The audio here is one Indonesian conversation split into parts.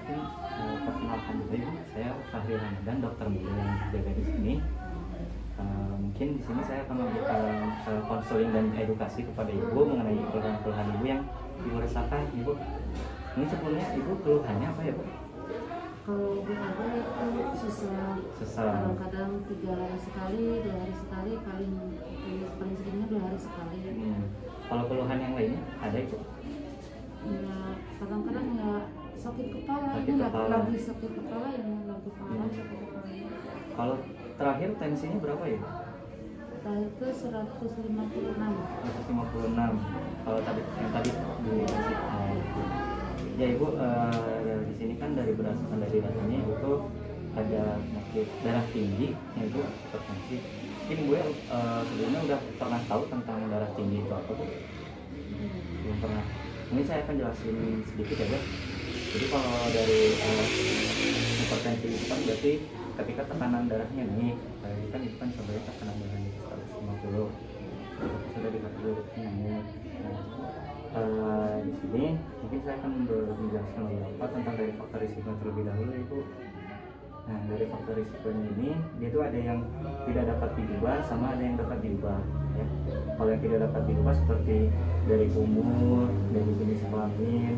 mungkin perkenalkan dulu ibu, saya Fahri Ramadan, dokter muda yang berjaga di sini. Mungkin di sini saya akan memberikan konseling dan edukasi kepada ibu mengenai keluhan-keluhan ibu yang ibu rasakan. Ibu, ini sebelumnya ibu keluhannya apa ya bu? Kalau berapa itu susah. Kadang-kadang 3 hari sekali, 2 hari sekali, paling seringnya 2 hari sekali. Kalau keluhan yang lainnya ada ibu? Ya kadang-kadang ya sakit kepala. Sakit kepala. Lagi sakit kepala yang lagi parah sakit kepala. Kalau terakhir tensinya berapa ya? Terakhir itu 156. 156. Kalau tadi yang tadi di ya ibu, di sini kan berdasarkan dari datanya ibu tuh ada penyakit darah tinggi, ya ibu, hipertensi. Mungkin ibu sebelumnya udah pernah tahu tentang darah tinggi itu apa bu? Belum pernah. Ini saya akan jelasin sedikit ya bu. Jadi kalau dari hipertensi itu kan berarti ketika tekanan darahnya naik, kan itu kan sebenarnya tekanan darahnya 150, sudah di 40 naik. Di sini mungkin saya akan menjelaskan beberapa tentang dari faktor risiko terlebih dahulu ibu. Nah, dari faktor risikonya ini dia itu ada yang tidak dapat diubah sama ada yang dapat diubah ya. Kalau yang tidak dapat diubah seperti dari umur, dari jenis kelamin,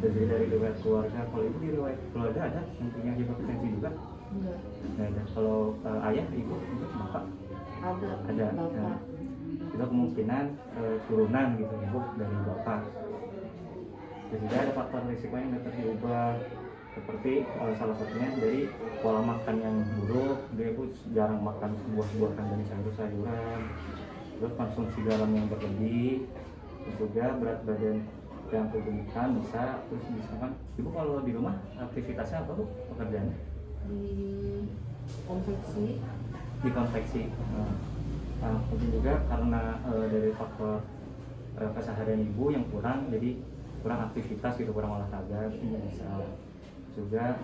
dari riwayat keluarga. Kalau ibu di riwayat keluarga ada yang punya hipertensi juga? Enggak. Nggak ada. Kalau ayah, ibu, bapak? Ada. Nah, itu kemungkinan turunan gitu ibu dari bapak. Dan juga ada faktor risiko yang dapat diubah seperti salah satunya dari pola makan yang buruk. Dia ibu jarang makan buah-buahan dan sayur-sayuran, terus konsumsi garam yang berlebih, terus juga berat badan yang kegemukan bisa. Terus misalkan ibu kalau di rumah aktivitasnya apa bu pekerjaannya? Di konveksi. Mungkin juga karena dari faktor keseharian ibu yang kurang, jadi kurang aktivitas gitu, kurang olahraga ini bisa. Juga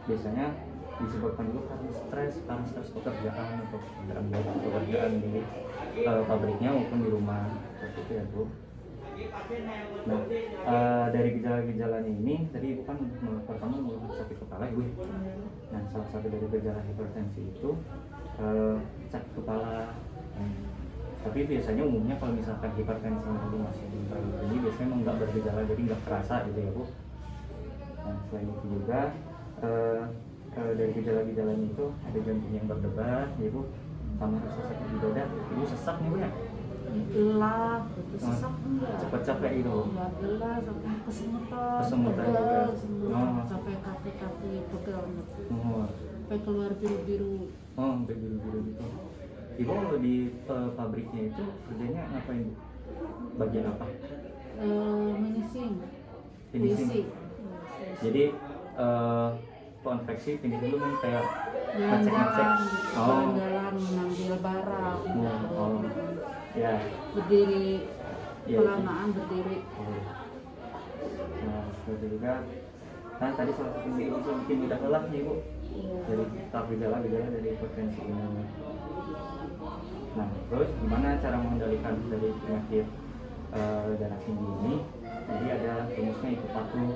biasanya disebabkan juga karena stres pekerjaan atau pekerjaan di pabriknya maupun di rumah, seperti itu ya bu. Nah, dari gejala-gejalanya ini tadi ibu kan pertama mengeluh sakit kepala ibu. Nah, salah satu dari gejala hipertensi itu sakit kepala. Tapi biasanya umumnya kalau misalkan hipertensi itu masih belum terlalu tinggi, biasanya memang nggak bergejala, jadi nggak terasa gitu ya bu. Nah, selain itu juga dari gejala-gejalanya itu ada jantung yang berdebar ya bu, sama rasa sakit di dada. Ibu sesak nih bu ya? Gelah, sesak enggak? Cepet capek gitu? Enggak, gelah, sampai kesemutan juga? Sampai kaki-kaki pegel Oh. sampai keluar biru-biru. Oh, sampai biru-biru gitu. Ibu kalau di pabriknya itu kerjanya ngapain bu? Bagian apa? Finishing. Jadi konveksi finishing itu kan kayak ngecek. Jalan-jalan mengambil barang. Oh. Ya. Berdiri, Ya, kelamaan berdiri. Nah, seperti juga kan tadi salah satu yang bisa bikin mudah lelah nih bu. Dari gejala-gejala dari hipertensi ini. Nah, terus gimana cara mengendalikan dari penyakit darah tinggi ini? Jadi ada rumusnya itu patuh.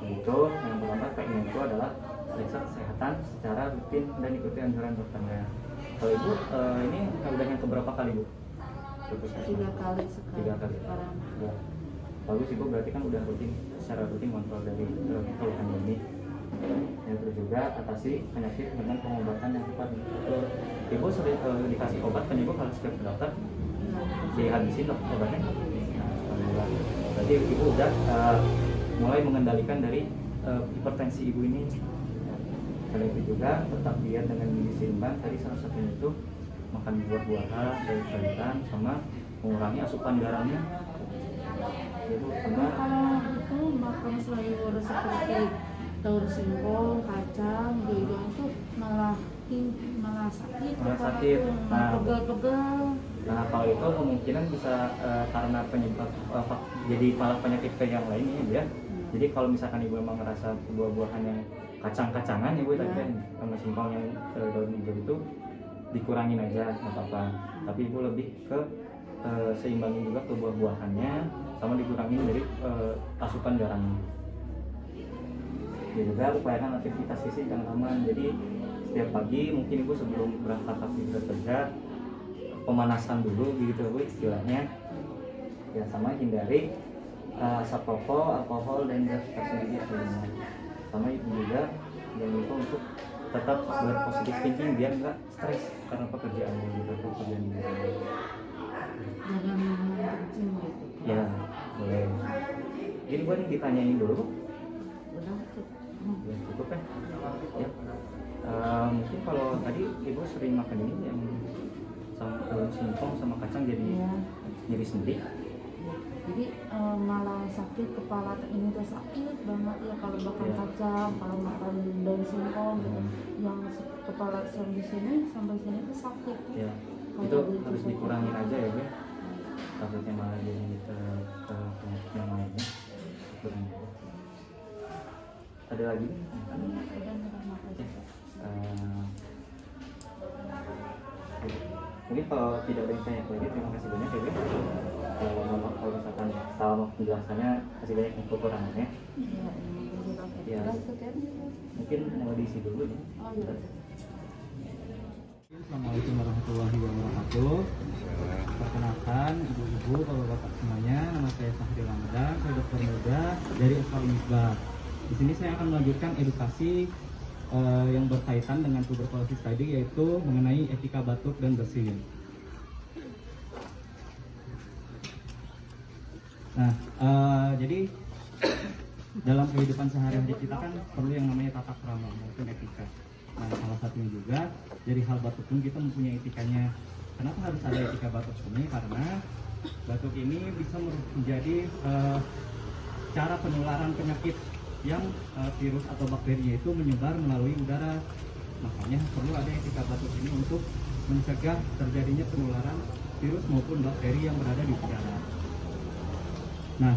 Itu yang pertama tekniknya itu adalah periksa kesehatan secara rutin dan ikuti anjuran dokternya. Kalau ibu ini udah yang keberapa kali bu? 3 kali sekali. 3 kali. Ya. Bagus ibu, berarti kan udah secara rutin kontrol dari keluhan ini. Ya, terus juga atasi penyakit dengan pengobatan yang tepat. Ibu sudah dikasih obat kan ibu kalau setiap ke dokter? Dihabisin dok obatnya? Nah, berarti ibu udah mulai mengendalikan dari hipertensi ibu ini. Selain itu juga tetap diet dengan gizi seimbang. Tadi salah satunya itu makan buah-buahan, sayur-sayuran, sama mengurangi asupan garamnya. Ibu sama kalau itu makan sayur seperti daun singkong, kacang, goyang itu malah sakit. Nah, pegel-pegel. Nah, kalau itu kemungkinan bisa karena penyebab jadi malah penyakit ke yang lainnya ya. Jadi kalau misalkan ibu memang ngerasa buah-buahan yang kacang-kacangan ibu tadi kan sama singkong yang daun hijau itu dikurangin aja nggak apa-apa. Tapi ibu lebih ke seimbangin juga ke buah-buahannya sama dikurangin dari asupan garamnya. juga upayakan aktivitas fisik yang aman. Jadi setiap pagi mungkin ibu sebelum berangkat aktivitas kerja pemanasan dulu gitu bu istilahnya ya, sama hindari asap rokok, alkohol dan gas tersendiri sama ibu juga jangan lupa untuk tetap berpositif thinking biar nggak stres karena pekerjaannya juga pekerjaan ini. Jangan kencing gitu. Ya boleh. Ini buat yang ditanyain dulu. Udah Ya, cukup kan? Ya. Mungkin kalau tadi ibu sering makan ini yang sama daun singkong sama kacang jadi ya. nyeri sendi. Jadi malah sakit kepala ini tuh sakit banget ya kalau makan Ya. kacang, kalau makan daun singkong gitu. Yang kepala di sini sampai sini tuh sakit. Ya. Kalau Itu gitu harus sakit. dikurangin aja ya bu. Takutnya malah jadi ke penyakit yang lainnya. Kurangin. Ada lagi? Udah makasih. Mungkin kalau tidak ada yang tanya lagi, terima kasih banyak ya Bu. Mohon maaf kalau misalkan salah penjelasannya, kasih banyak yang kekurangannya. Iya, Ya. Mungkin mau diisi dulu ya. Oh iya. Assalamualaikum warahmatullahi wabarakatuh. Perkenalkan ibu-ibu, bapak-bapak semuanya, nama saya Sahri Ramadan, saya dokter muda dari Asal Misbah. Di sini saya akan melanjutkan edukasi yang berkaitan dengan tuberkulosis tadi, yaitu mengenai etika batuk dan bersin. Nah, jadi dalam kehidupan sehari-hari kita kan perlu yang namanya tata krama maupun etika. Nah, salah satunya juga dari hal batuk pun kita mempunyai etikanya. Kenapa harus ada etika batuk ini? Karena batuk ini bisa menjadi cara penularan penyakit yang virus atau bakterinya itu menyebar melalui udara. Makanya perlu ada etika batuk ini untuk mencegah terjadinya penularan virus maupun bakteri yang berada di udara. Nah,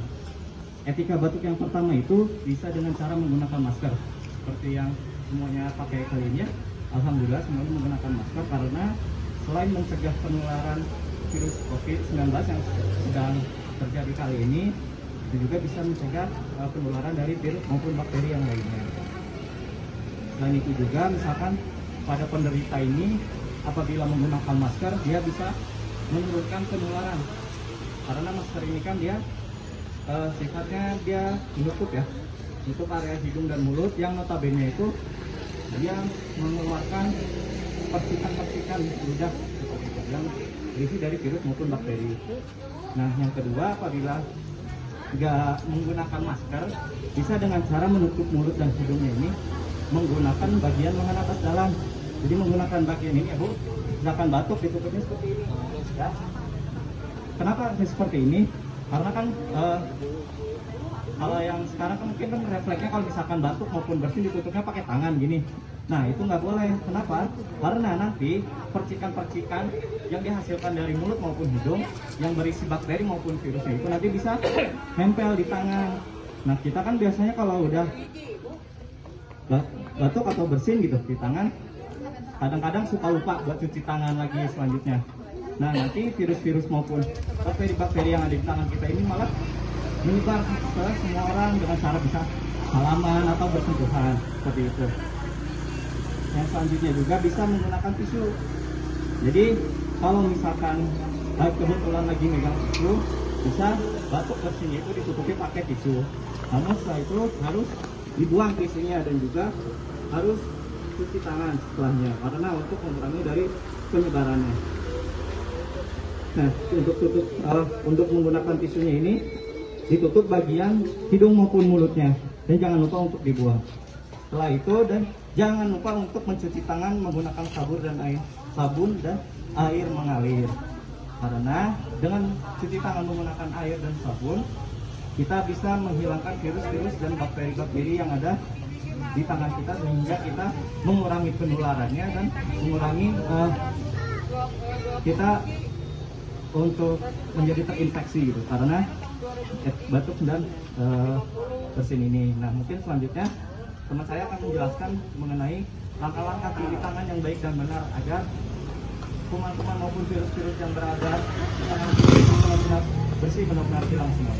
etika batuk yang pertama itu bisa dengan cara menggunakan masker. Seperti yang semuanya pakai kali ini ya. Alhamdulillah semuanya menggunakan masker karena selain mencegah penularan virus COVID-19 yang sedang terjadi kali ini, itu juga bisa mencegah penularan dari virus maupun bakteri yang lainnya. Selain itu juga misalkan pada penderita ini apabila menggunakan masker dia bisa menurunkan penularan karena masker ini kan dia sifatnya dia menutup ya, menutup area hidung dan mulut yang notabene itu dia mengeluarkan percikan-percikan ludah yang berisi dari virus maupun bakteri. Nah, yang kedua apabila nggak menggunakan masker, bisa dengan cara menutup mulut dan hidungnya ini menggunakan bagian lengan atas dalam. Jadi menggunakan bagian ini ya Bu, misalkan batuk ditutupnya seperti ini ya. Kenapa harus seperti ini? Karena kan kalau yang sekarang kan mungkin kan refleksnya kalau misalkan batuk maupun bersin ditutupnya pakai tangan gini. Nah itu nggak boleh. Kenapa? Karena nanti percikan-percikan yang dihasilkan dari mulut maupun hidung yang berisi bakteri maupun virusnya itu nanti bisa nempel di tangan. Nah kita kan biasanya kalau udah batuk atau bersin gitu di tangan, kadang-kadang suka lupa buat cuci tangan lagi selanjutnya. Nah nanti virus-virus maupun bakteri-bakteri yang ada di tangan kita ini malah menyebar ke semua orang dengan cara bisa salaman atau bersentuhan seperti itu. Yang selanjutnya juga bisa menggunakan tisu. Jadi kalau misalkan kebetulan lagi megang tisu, bisa batuk bersinnya itu ditutupi pakai tisu. Namun setelah itu harus dibuang tisunya dan juga harus cuci tangan setelahnya karena untuk mengurangi dari penyebarannya. Nah, untuk menggunakan tisunya ini ditutup bagian hidung maupun mulutnya dan jangan lupa untuk dibuang. Setelah itu dan jangan lupa untuk mencuci tangan menggunakan sabun dan air mengalir. Karena dengan cuci tangan menggunakan air dan sabun, kita bisa menghilangkan virus-virus dan bakteri-bakteri yang ada di tangan kita sehingga kita mengurangi penularannya dan mengurangi kita untuk menjadi terinfeksi gitu karena batuk dan bersin ini. Nah mungkin selanjutnya teman saya akan menjelaskan mengenai langkah-langkah cuci tangan yang baik dan benar agar kuman-kuman maupun virus-virus yang berada di tangan kita benar-benar bersih, benar-benar hilang semua.